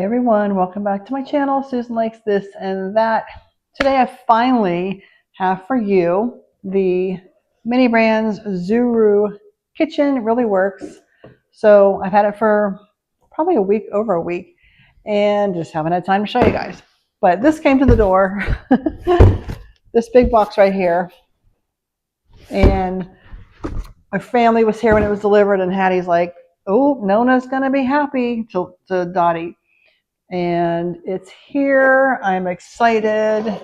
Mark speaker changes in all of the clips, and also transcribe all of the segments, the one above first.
Speaker 1: Hey everyone, welcome back to my channel. Susan likes this and that. Today I finally have for you the Mini Brands Zuru kitchen. It really works. So I've had it for probably over a week, and just haven't had time to show you guys. But this came to the door, this big box right here, and my family was here when it was delivered, and Hattie's like, "Oh, Nona's gonna be happy," to Dottie. And it's here. I'm excited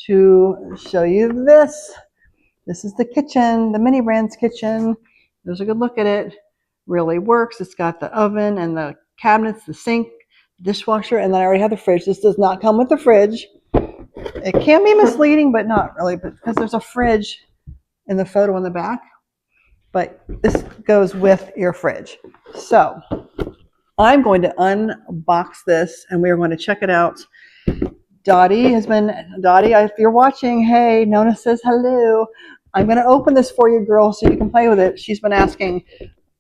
Speaker 1: to show you this. This is the kitchen, the Mini Brands kitchen. There's a good look at it. Really works. It's got the oven and the cabinets, the sink, dishwasher, and then I already have the fridge. This does not come with the fridge. It can be misleading, but not really, because there's a fridge in the photo in the back. But this goes with your fridge. So I'm going to unbox this and we are going to check it out. Dottie, if you're watching, hey, Nona says hello. I'm going to open this for you, girl, so you can play with it. She's been asking,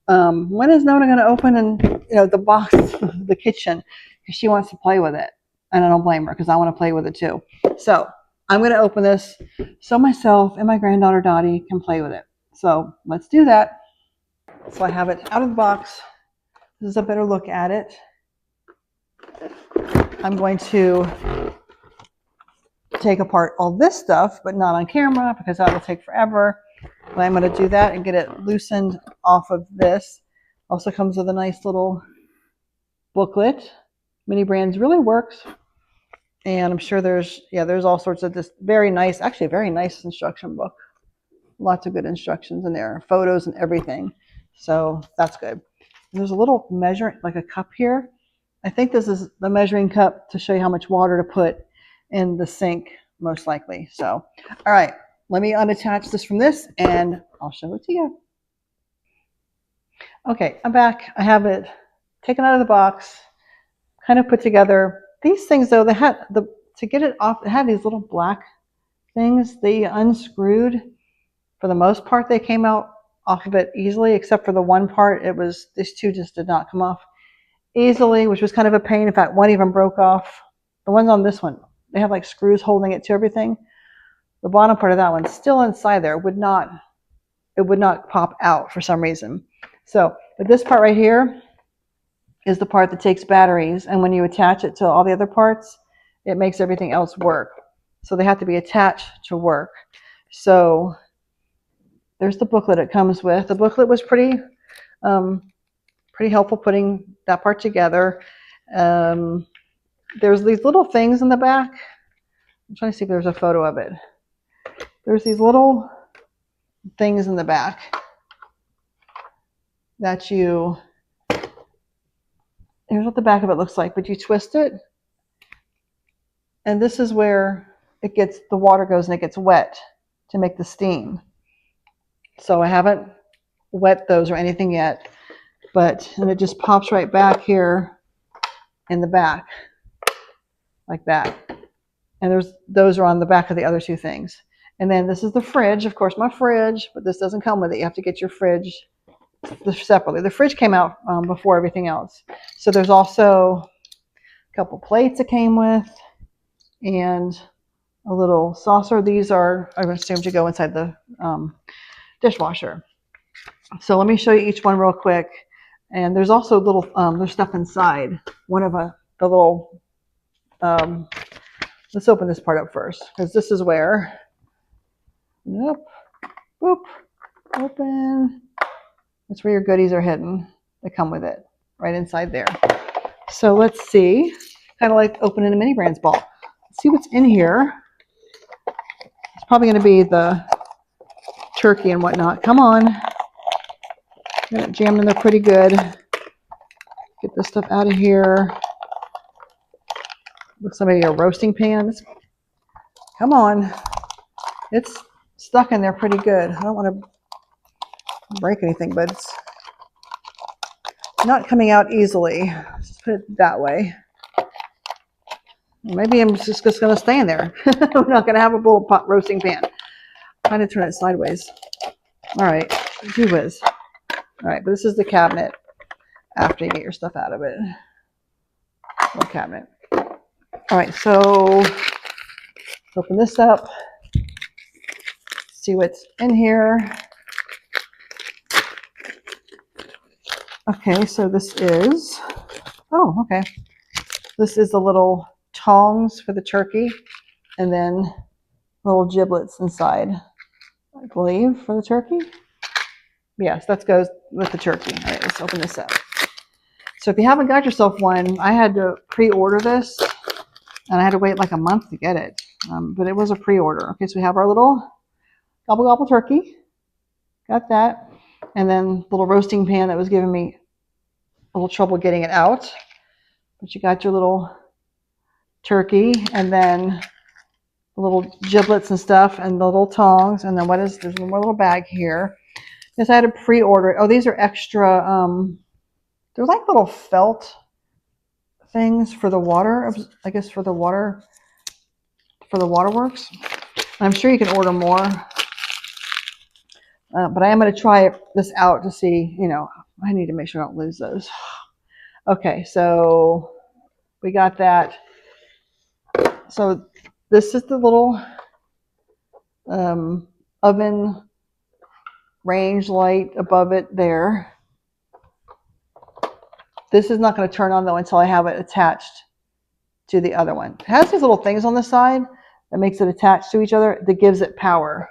Speaker 1: when is Nona going to open the box, the kitchen, because she wants to play with it. And I don't blame her, because I want to play with it too. So I'm going to open this so myself and my granddaughter Dottie can play with it. So let's do that. So I have it out of the box. This is a better look at it. I'm going to take apart all this stuff, but not on camera because that will take forever. But I'm going to do that and get it loosened off of this. Also comes with a nice little booklet. Mini Brands really works. And I'm sure there's all sorts of this very nice instruction book. Lots of good instructions in there, photos and everything. So that's good. And there's a little measure, like a cup here. I think this is the measuring cup to show you how much water to put in the sink, most likely. So, all right, let me unattach this from this and I'll show it to you. Okay, I'm back. I have it taken out of the box, kind of put together. These things, though, to get it off, it had these little black things. They unscrewed. For the most part, they came out off of it easily, except for the one part. These two just did not come off easily, which was kind of a pain. In fact, one even broke off. The ones on this one, they have like screws holding it to everything. The bottom part of that one's still inside there. It would not pop out for some reason. So, but this part right here is the part that takes batteries, and when you attach it to all the other parts, it makes everything else work. So they have to be attached to work. So there's the booklet it comes with. The booklet was pretty helpful putting that part together. There's these little things in the back. I'm trying to see if there's a photo of it. There's these little things in the back that here's what the back of it looks like, but you twist it, and this is where the water goes and it gets wet to make the steam. So I haven't wet those or anything yet, and it just pops right back here in the back like that. And those are on the back of the other two things. And then this is the fridge, of course, my fridge, but this doesn't come with it. You have to get your fridge separately. The fridge came out before everything else. So there's also a couple plates it came with and a little saucer. These are, I assume, to go inside the dishwasher. So let me show you each one real quick. And there's also there's stuff inside. One of the little, let's open this part up first, because this is where, nope, boop, open. That's where your goodies are hidden. They come with it, right inside there. So let's see, kind of like opening a Mini Brands ball. Let's see what's in here. It's probably going to be the turkey and whatnot. Come on. Got it jammed in there pretty good. Get this stuff out of here. Looks like maybe a roasting pan. Come on. It's stuck in there pretty good. I don't want to break anything, but it's not coming out easily. Let's put it that way. Maybe I'm just going to stay in there. I'm not going to have a little pot roasting pan. I'm trying to turn it sideways. All right. Gee whiz. All right, but this is the cabinet after you get your stuff out of it. little cabinet. All right, so open this up, see what's in here. Okay, so this is, oh, okay. This is the little tongs for the turkey, and then little giblets inside, I believe, for the turkey. Yes, that goes with the turkey. All right, let's open this up. So if you haven't got yourself one, I had to pre-order this, and I had to wait like a month to get it. But it was a pre-order. Okay, so we have our little gobble gobble turkey. Got that. And then little roasting pan that was giving me a little trouble getting it out. But you got your little turkey, and then the little giblets and stuff, and the little tongs. And then there's one more little bag here. Yes, I had to pre-order it. Oh, these are extra, they're like little felt things for the water, I guess for the waterworks. I'm sure you can order more. But I am going to try this out to see, I need to make sure I don't lose those. Okay, so we got that. So this is the little oven range light above it there. This is not going to turn on though until I have it attached to the other one. It has these little things on the side that makes it attached to each other that gives it power.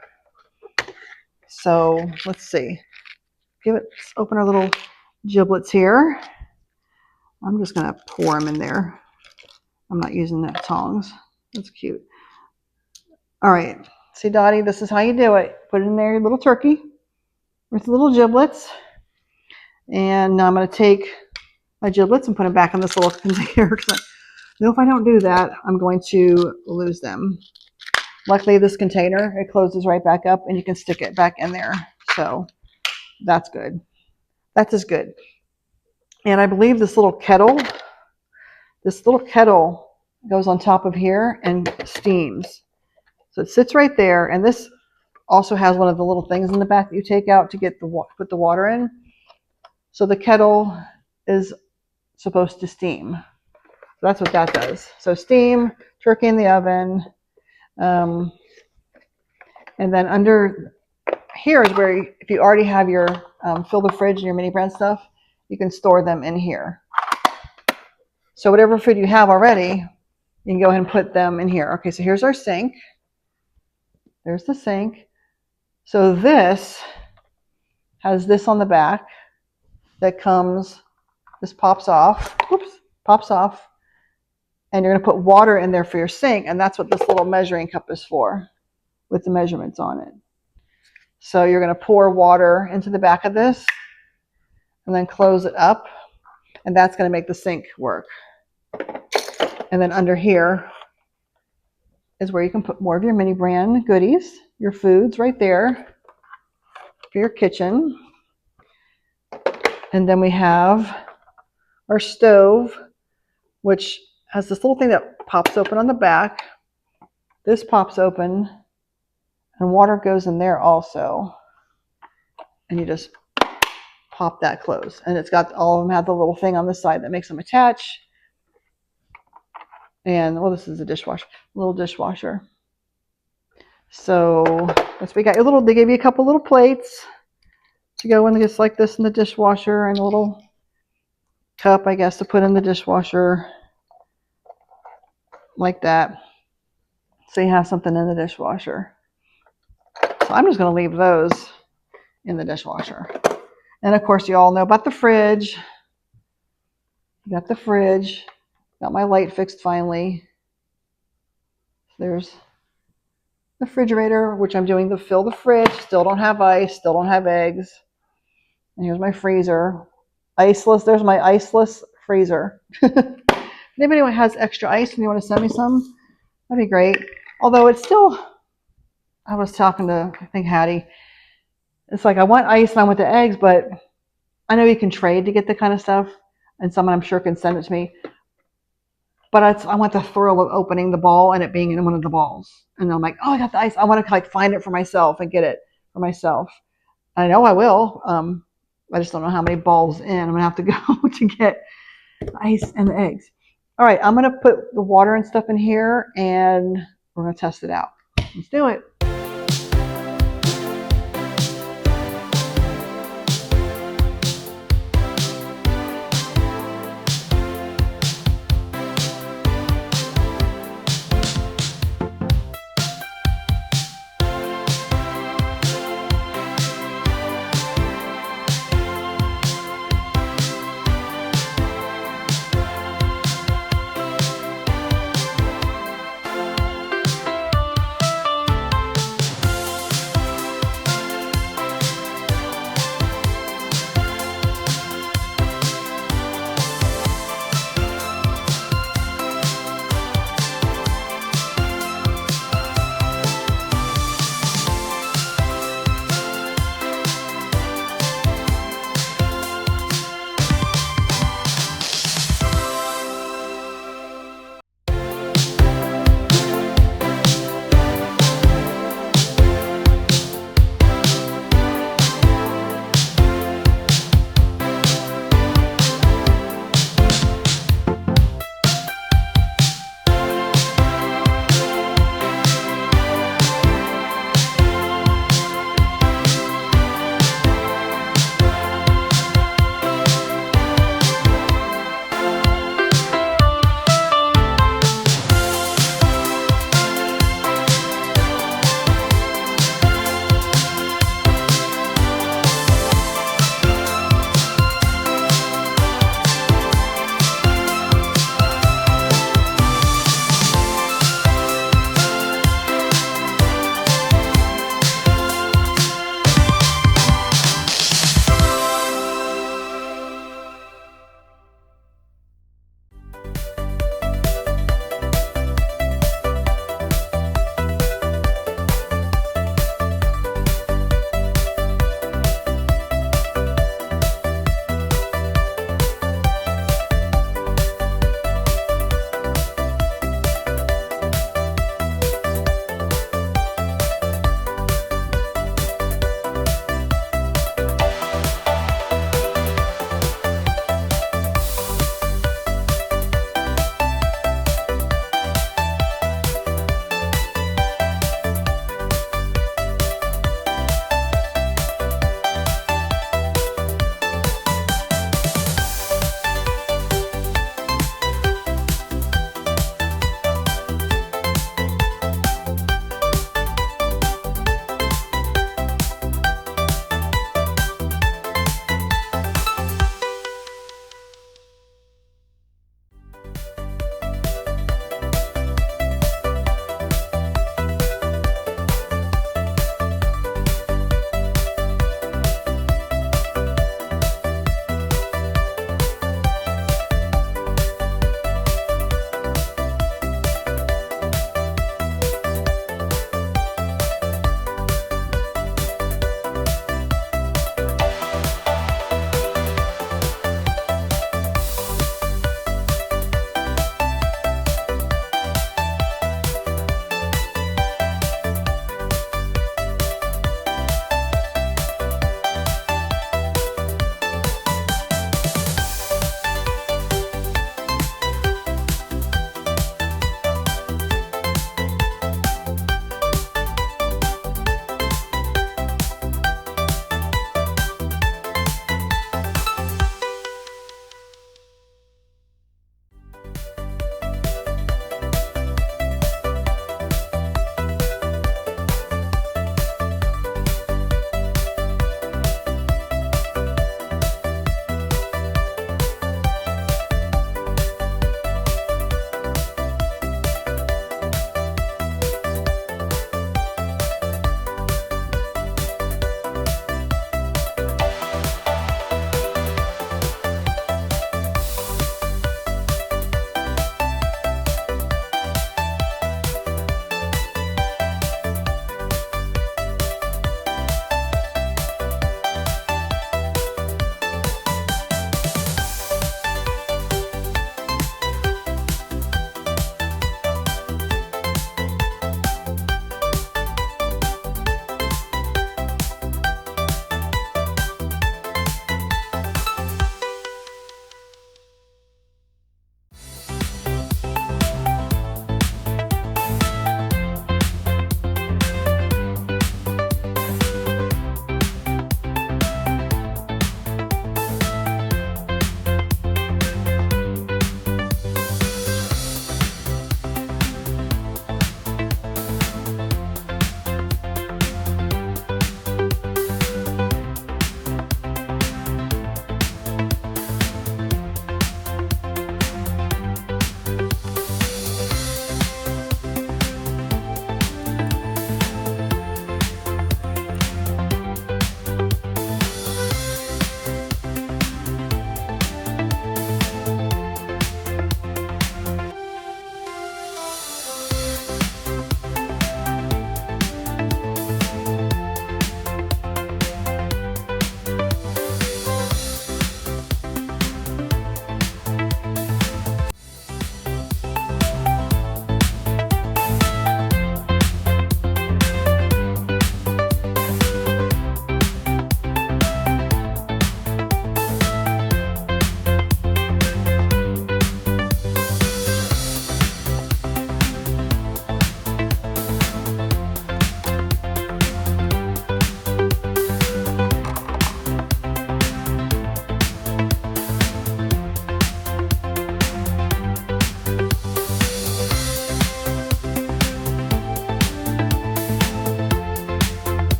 Speaker 1: So let's see. Let's open our little giblets here. I'm just going to pour them in there. I'm not using that tongs. That's cute. All right. See, Dottie, this is how you do it. Put it in there, your little turkey with the little giblets. And now I'm going to take my giblets and put them back in this little container, because I know if I don't do that, I'm going to lose them. Luckily, this container, it closes right back up and you can stick it back in there. So that's good. That's as good. And I believe this little kettle goes on top of here and steams. So it sits right there, and this also has one of the little things in the back that you take out to put the water in. So the kettle is supposed to steam. So that's what that does. So steam, turkey in the oven, and then under here is where if you already have your fill the fridge and your mini brand stuff, you can store them in here. So whatever food you have already, you can go ahead and put them in here. Okay, so here's our sink. There's the sink. So this has this on the back that comes, this pops off. Oops, pops off. And you're going to put water in there for your sink, and that's what this little measuring cup is for, with the measurements on it. So you're going to pour water into the back of this and then close it up, and that's going to make the sink work. And then under here is where you can put more of your mini brand goodies, your foods right there for your kitchen. And then we have our stove, which has this little thing that pops open on the back. This pops open, and water goes in there also. And you just pop that closed. And it's got, all of them have the little thing on the side that makes them attach. And, well, this is a dishwasher, little dishwasher. So once we got your little, they gave you a couple little plates to go in just like this in the dishwasher, and a little cup, I guess, to put in the dishwasher like that. So you have something in the dishwasher. So I'm just going to leave those in the dishwasher. And of course, you all know about the fridge. Got the fridge. Got my light fixed finally. There's the refrigerator, which I'm doing to fill the fridge. Still don't have ice. Still don't have eggs. And here's my freezer. Iceless. There's my iceless freezer. If anybody has extra ice and you want to send me some, that'd be great. Although it's still, I was talking to, I think, Hattie. It's like I want ice and I want the eggs, but I know you can trade to get the kind of stuff, and someone I'm sure can send it to me. But I want the thrill of opening the ball and it being in one of the balls. And then I'm like, oh, I got the ice. I want to like find it for myself and get it for myself. I know I will. I just don't know how many balls in I'm going to have to go to get the ice and the eggs. All right, I'm going to put the water and stuff in here and we're going to test it out. Let's do it.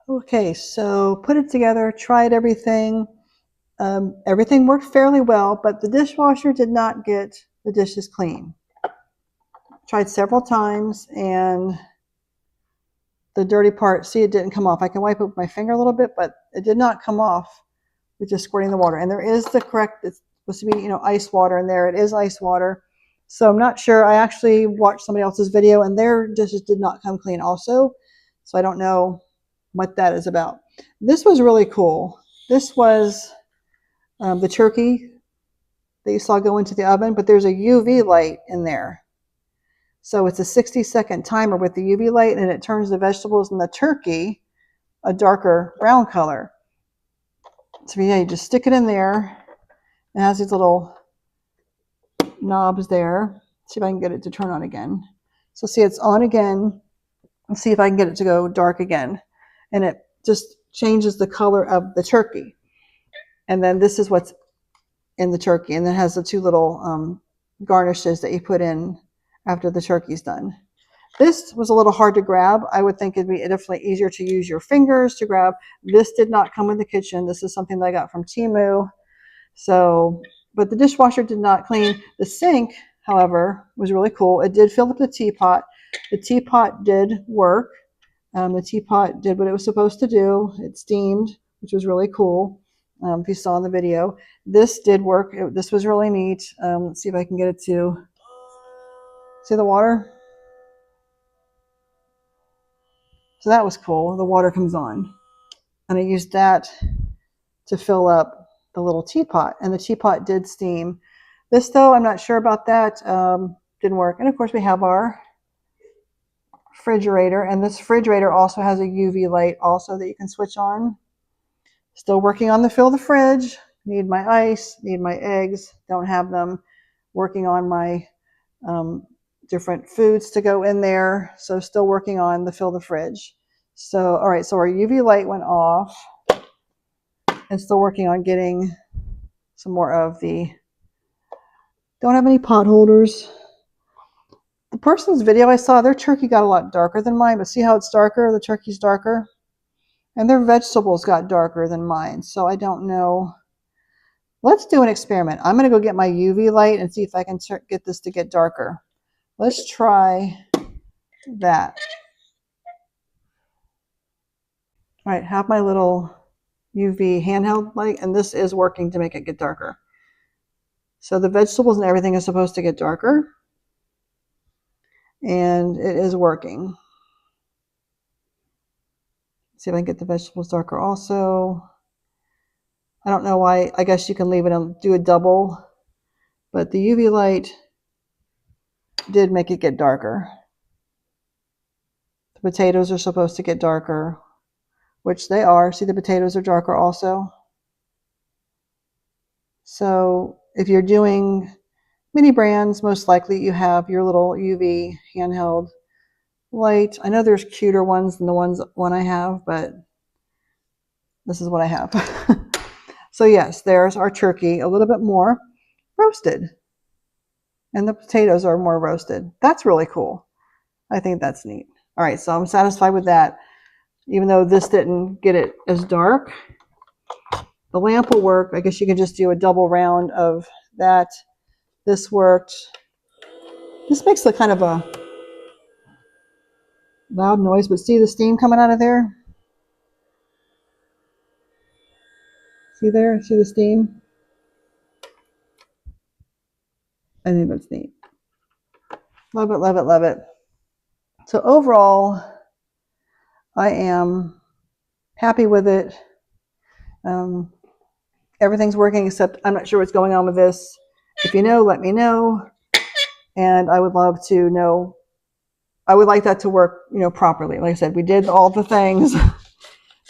Speaker 1: Okay, so put it together, tried everything. Everything worked fairly well, but the dishwasher did not get the dishes clean. Tried several times, and the dirty part, see, it didn't come off. I can wipe it with my finger a little bit, but it did not come off with just squirting the water. And there is the correct, it's supposed to be, ice water in there. It is ice water. So I'm not sure. I actually watched somebody else's video, and their dishes did not come clean also. So I don't know what that is about. This was really cool. This was the turkey that you saw go into the oven, but there's a UV light in there. So it's a 60-second timer with the UV light, and it turns the vegetables and the turkey a darker brown color. So yeah, you just stick it in there. It has these little knobs there. See if I can get it to turn on again. So see, it's on again. Let's see if I can get it to go dark again. And it just changes the color of the turkey. And then this is what's in the turkey. And then it has the two little garnishes that you put in after the turkey's done. This was a little hard to grab. I would think it'd be definitely easier to use your fingers to grab. This did not come in the kitchen. This is something that I got from Temu. So, but the dishwasher did not clean. The sink, however, was really cool. It did fill up the teapot. The teapot did work. The teapot did what it was supposed to do. It steamed, which was really cool. If you saw in the video, this did work. This was really neat. Let's see if I can get it to see the water. So that was cool. The water comes on. And I used that to fill up the little teapot. And the teapot did steam. This, though, I'm not sure about that. Didn't work. And, of course, we have our refrigerator. And this refrigerator also has a UV light also that you can switch on. Still working on the fill the fridge. Need my ice. Need my eggs. Don't have them. Working on my different foods to go in there. So still working on the fill the fridge. So, all right, so our UV light went off. And still working on getting some more of the, don't have any pot holders. The person's video I saw, their turkey got a lot darker than mine, but see how it's darker? The turkey's darker. And their vegetables got darker than mine, so I don't know. Let's do an experiment. I'm going to go get my UV light and see if I can get this to get darker. Let's try that. All right, have my little UV handheld light, and this is working to make it get darker. So the vegetables and everything is supposed to get darker, and it is working. See if I can get the vegetables darker also. I don't know why. I guess you can leave it and do a double, but the UV light did make it get darker. The potatoes are supposed to get darker, which they are. See, the potatoes are darker also. So if you're doing mini brands, most likely you have your little UV handheld light. I know there's cuter ones than the one I have, but this is what I have. So yes, there's our turkey, a little bit more roasted. And the potatoes are more roasted. That's really cool. I think that's neat. All right, so I'm satisfied with that. Even though this didn't get it as dark, the lamp will work. I guess you can just do a double round of that. This worked. This makes a kind of a loud noise, but see the steam coming out of there? See there? See the steam? I think that's neat. Love it, love it, love it. So overall, I am happy with it. Everything's working except I'm not sure what's going on with this. If you know, let me know. And I would love to know. I would like that to work, properly. Like I said, we did all the things.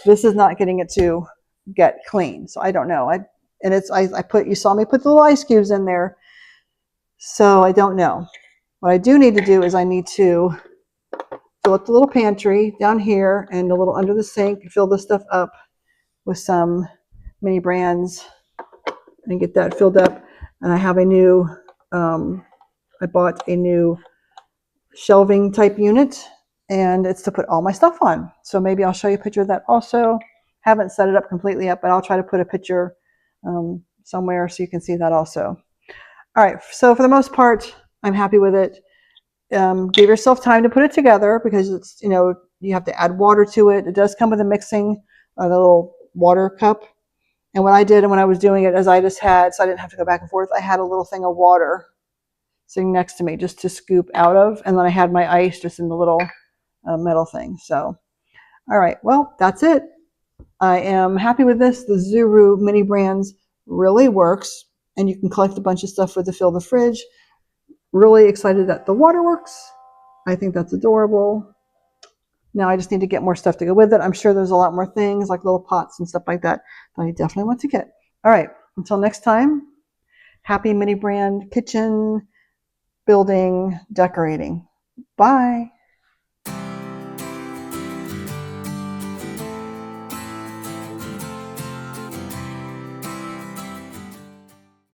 Speaker 1: This is not getting it to get clean. So I don't know. You saw me put the little ice cubes in there. So I don't know. What I do need to do is I need to fill up the little pantry down here and a little under the sink, fill this stuff up with some mini brands and get that filled up. And I have I bought a new shelving type unit, and it's to put all my stuff on. So maybe I'll show you a picture of that also. Haven't set it up completely yet, but I'll try to put a picture somewhere so you can see that also. All right, so for the most part, I'm happy with it. Give yourself time to put it together because it's, you have to add water to it. It does come with a mixing, the little water cup. And what I did and when I was doing it, as I just had, so I didn't have to go back and forth, I had a little thing of water sitting next to me just to scoop out of. And then I had my ice just in the little metal thing. So, all right, well, that's it. I am happy with this. The Zuru mini brands really works. And you can collect a bunch of stuff with to fill the fridge. Really excited that the water works. I think that's adorable. Now I just need to get more stuff to go with it. I'm sure there's a lot more things like little pots and stuff like that that I definitely want to get. All right, until next time, happy mini brand kitchen building decorating. Bye.